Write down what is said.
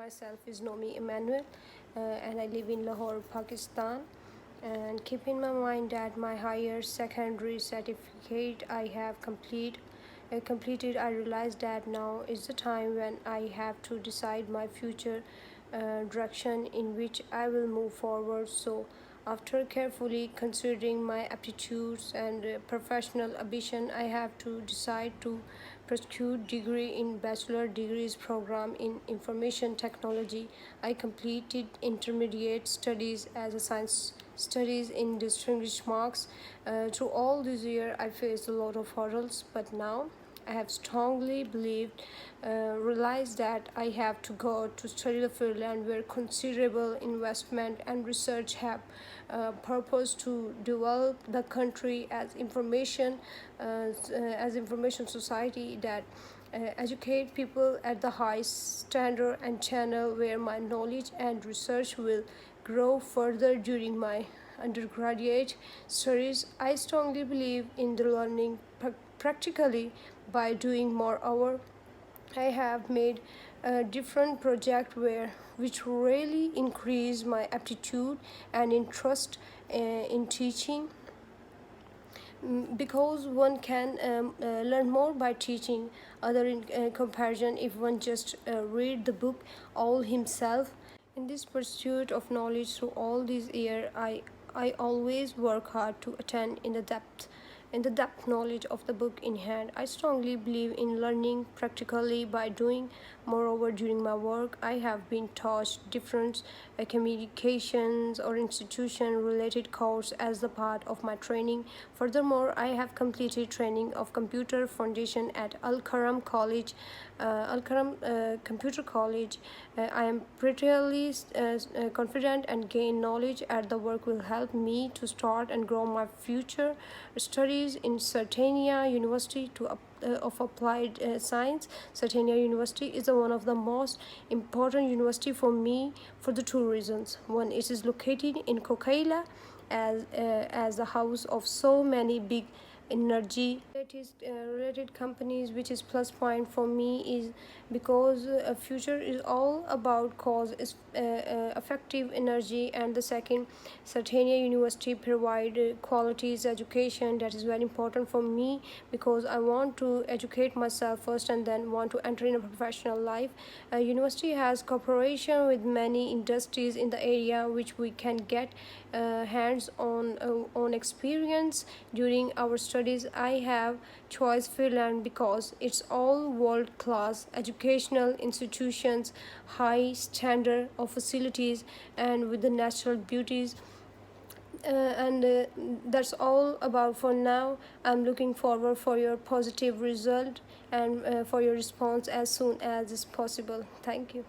myself is Nomi Emmanuel, and I live in Lahore, Pakistan. And keep in my mind that my higher secondary certificate I have completed, I realized that now is the time when I have to decide my future direction in which I will move forward. So, after carefully considering my aptitudes and professional ambition, I have to decide to pursue degree in bachelor degrees program in information technology. I completed intermediate studies as a science studies in distinguished marks. Through all this year, I faced a lot of hurdles, but now I have strongly realized that I have to go to study the field and where considerable investment and research have purpose to develop the country as information society that educate people at the highest standard and channel where my knowledge and research will grow further during my undergraduate studies. I strongly believe in the learning practically by doing more hour. I have made a different project which really increase my aptitude and interest in teaching because one can learn more by teaching other in comparison if one just read the book all himself. In this pursuit of knowledge through all these years, I always work hard to attain in the depth knowledge of the book in hand. I strongly believe in learning practically by doing. Moreover, during my work, I have been taught different communications or institution related course as a part of my training. Furthermore, I have completed training of computer foundation at Al Karam Computer College. I am pretty confident and gain knowledge at the work will help me to start and grow my future studies in Sartania University of Applied Science. Sartania University is one of the most important university for me for the two reasons. One, it is located in Kokaila as the house of so many big energy related companies, which is plus point for me is because future is all about cause is effective energy. And the second, Sartania University provide qualities education that is very important for me because I want to educate myself first and then want to enter in a professional life. University has cooperation with many industries in the area which we can get hands on experience during our studies. I have choice Finland because it's all world class educational institutions, high standard of facilities, and with the natural beauties. And that's all about for now. I'm looking forward for your positive result and for your response as soon as is possible. Thank you.